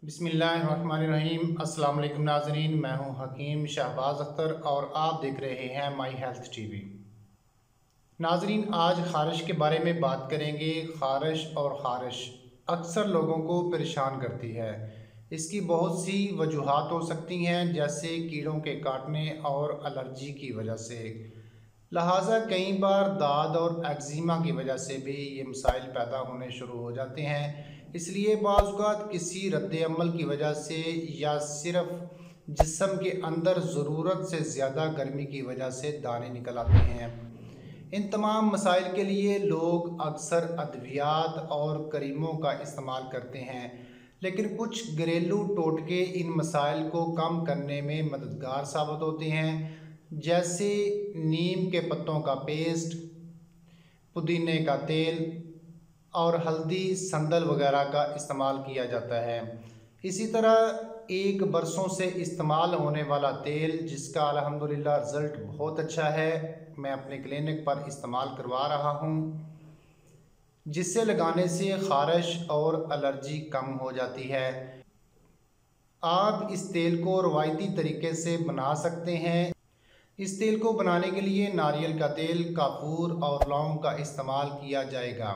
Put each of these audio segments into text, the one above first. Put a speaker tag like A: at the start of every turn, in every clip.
A: बिस्मिल्लाहिर्रहमानिर्रहीम। अस्सलाम वालेकुम नाज़रीन, मैं हूं हकीम शहबाज अख्तर और आप देख रहे हैं माई हेल्थ टीवी। नाज़रीन, आज ख़ारिश के बारे में बात करेंगे। ख़ारिश अक्सर लोगों को परेशान करती है। इसकी बहुत सी वजूहात हो सकती हैं, जैसे कीड़ों के काटने और एलर्जी की वजह से। लिहाजा कई बार दाद और एक्जिमा की वजह से भी ये मसाइल पैदा होने शुरू हो जाते हैं। इसलिए बाज़ औक़ात किसी रद्द-ए-अमल की वजह से या सिर्फ जिस्म के अंदर ज़रूरत से ज़्यादा गर्मी की वजह से दाने निकल आते हैं। इन तमाम मसाइल के लिए लोग अक्सर अद्वियात और करीमों का इस्तेमाल करते हैं, लेकिन कुछ घरेलू टोटके इन मसाइल को कम करने में मददगार साबित होते हैं। जैसे नीम के पत्तों का पेस्ट, पुदीने का तेल और हल्दी संदल वगैरह का इस्तेमाल किया जाता है। इसी तरह एक बरसों से इस्तेमाल होने वाला तेल, जिसका अल्हम्दुलिल्लाह रिज़ल्ट बहुत अच्छा है, मैं अपने क्लिनिक पर इस्तेमाल करवा रहा हूँ, जिससे लगाने से ख़ारिश और एलर्जी कम हो जाती है। आप इस तेल को रवायती तरीके से बना सकते हैं। इस तेल को बनाने के लिए नारियल का तेल, काफूर और लौंग का इस्तेमाल किया जाएगा।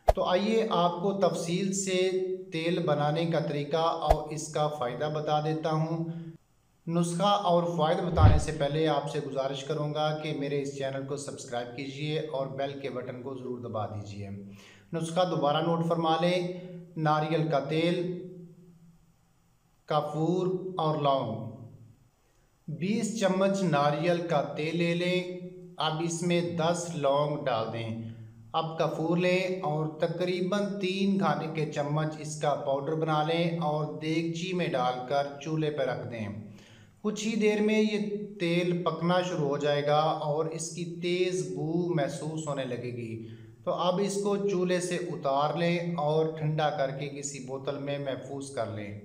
A: तो आइए आपको तफसील से तेल बनाने का तरीका और इसका फ़ायदा बता देता हूँ। नुस्खा और फ़ायदा बताने से पहले आपसे गुजारिश करूँगा कि मेरे इस चैनल को सब्सक्राइब कीजिए और बेल के बटन को ज़रूर दबा दीजिए। नुस्खा दोबारा नोट फरमा लें। नारियल का तेल, काफूर और लौंग। 20 चम्मच नारियल का तेल ले लें। अब इसमें 10 लौंग डाल दें। अब कपूर लें और तकरीबन 3 खाने के चम्मच इसका पाउडर बना लें और देगची में डालकर चूल्हे पर रख दें। कुछ ही देर में ये तेल पकना शुरू हो जाएगा और इसकी तेज़ बू महसूस होने लगेगी। तो अब इसको चूल्हे से उतार लें और ठंडा करके किसी बोतल में महफूज कर लें।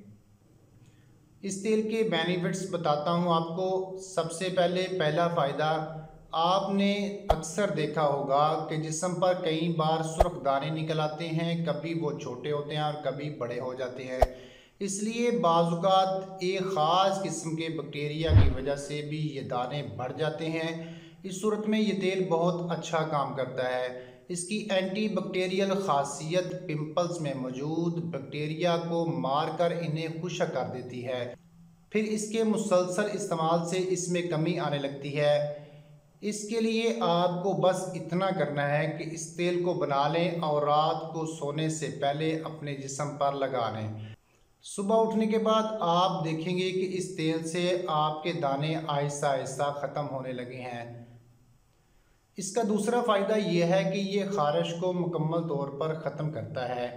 A: इस तेल के बेनिफिट्स बताता हूँ आपको। सबसे पहला फ़ायदा, आपने अक्सर देखा होगा कि जिस्म पर कई बार सुर्ख दाने निकल आते हैं, कभी वो छोटे होते हैं और कभी बड़े हो जाते हैं। इसलिए बाज़ औक़ात एक ख़ास किस्म के बैक्टीरिया की वजह से भी ये दाने बढ़ जाते हैं। इस सूरत में ये तेल बहुत अच्छा काम करता है। इसकी एंटी बैक्टीरियल ख़ासियत पिंपल्स में मौजूद बैक्टीरिया को मारकर इन्हें खुश्क कर देती है। फिर इसके मुसलसल इस्तेमाल से इसमें कमी आने लगती है। इसके लिए आपको बस इतना करना है कि इस तेल को बना लें और रात को सोने से पहले अपने जिस्म पर लगा लें। सुबह उठने के बाद आप देखेंगे कि इस तेल से आपके दाने आहिस्ता आहिस्ता ख़त्म होने लगे हैं। इसका दूसरा फ़ायदा यह है कि ये ख़ारिश को मुकम्मल तौर पर ख़त्म करता है।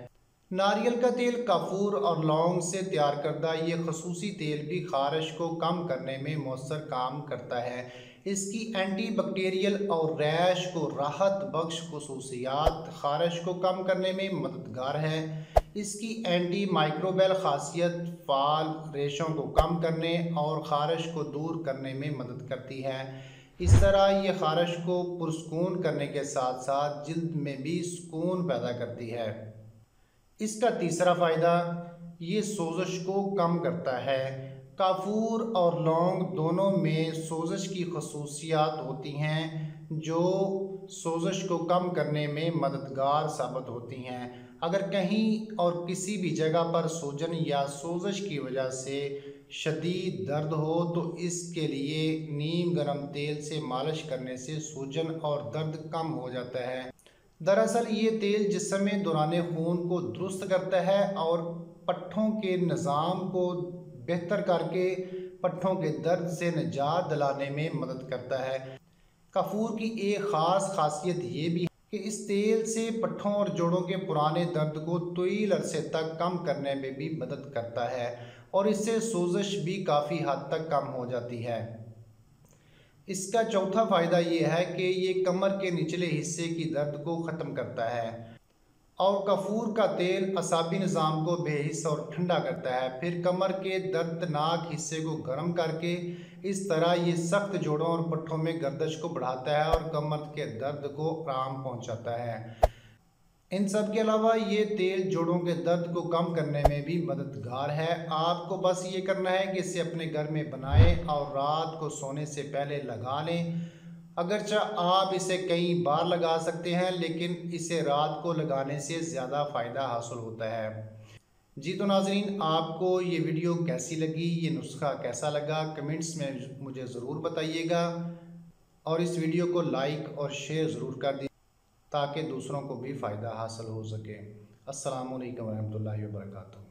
A: नारियल का तेल, काफूर और लौंग से तैयार करदा ये खसूसी तेल भी ख़ारिश को कम करने में मौसर काम करता है। इसकी एंटी बैक्टीरियल और रैश को राहत बख्श खसूसियात ख़ारिश को कम करने में मददगार है। इसकी एंटी माइक्रोबियल ख़ासियत फाल रेशों को कम करने और ख़ारिश को दूर करने में मदद करती है। इस तरह ये ख़ारिश को पुरस्कून करने के साथ साथ जिल्द में भी सुकून पैदा करती है। इसका तीसरा फ़ायदा, ये सोज़श को कम करता है। काफूर और लौंग दोनों में सोज़श की खसूसियात होती हैं जो सोज़श को कम करने में मददगार साबित होती हैं। अगर कहीं और किसी भी जगह पर सूजन या सोज़श की वजह से शदीद दर्द हो तो इसके लिए नीम गर्म तेल से मालिश करने से सूजन और दर्द कम हो जाता है। दरअसल ये तेल जिस्म में दौरान खून को दुरुस्त करता है और पट्ठों के निज़ाम को बेहतर करके पट्ठों के दर्द से निजात दिलाने में मदद करता है। काफूर की एक ख़ास खासियत ये भी है कि इस तेल से पट्ठों और जोड़ों के पुराने दर्द को तवील अरसे तक कम करने में भी मदद करता है और इससे सोज़श भी काफ़ी हद तक कम हो जाती है। इसका चौथा फ़ायदा ये है कि ये कमर के निचले हिस्से की दर्द को ख़त्म करता है और काफूर का तेल असाबी निज़ाम को बेहिस और ठंडा करता है। फिर कमर के दर्दनाक हिस्से को गर्म करके इस तरह ये सख्त जोड़ों और पट्ठों में गर्दश को बढ़ाता है और कमर के दर्द को आराम पहुंचाता है। इन सब के अलावा ये तेल जोड़ों के दर्द को कम करने में भी मददगार है। आपको बस ये करना है कि इसे अपने घर में बनाएं और रात को सोने से पहले लगा लें। अगरचा आप इसे कई बार लगा सकते हैं, लेकिन इसे रात को लगाने से ज़्यादा फ़ायदा हासिल होता है। जी तो नाज़रीन, आपको ये वीडियो कैसी लगी, ये नुस्खा कैसा लगा, कमेंट्स में मुझे ज़रूर बताइएगा और इस वीडियो को लाइक और शेयर ज़रूर कर दीजिए ताकि दूसरों को भी फ़ायदा हासिल हो सके। अस्सलामु अलैकुम रहमतुल्लाहि व बरकातुहू।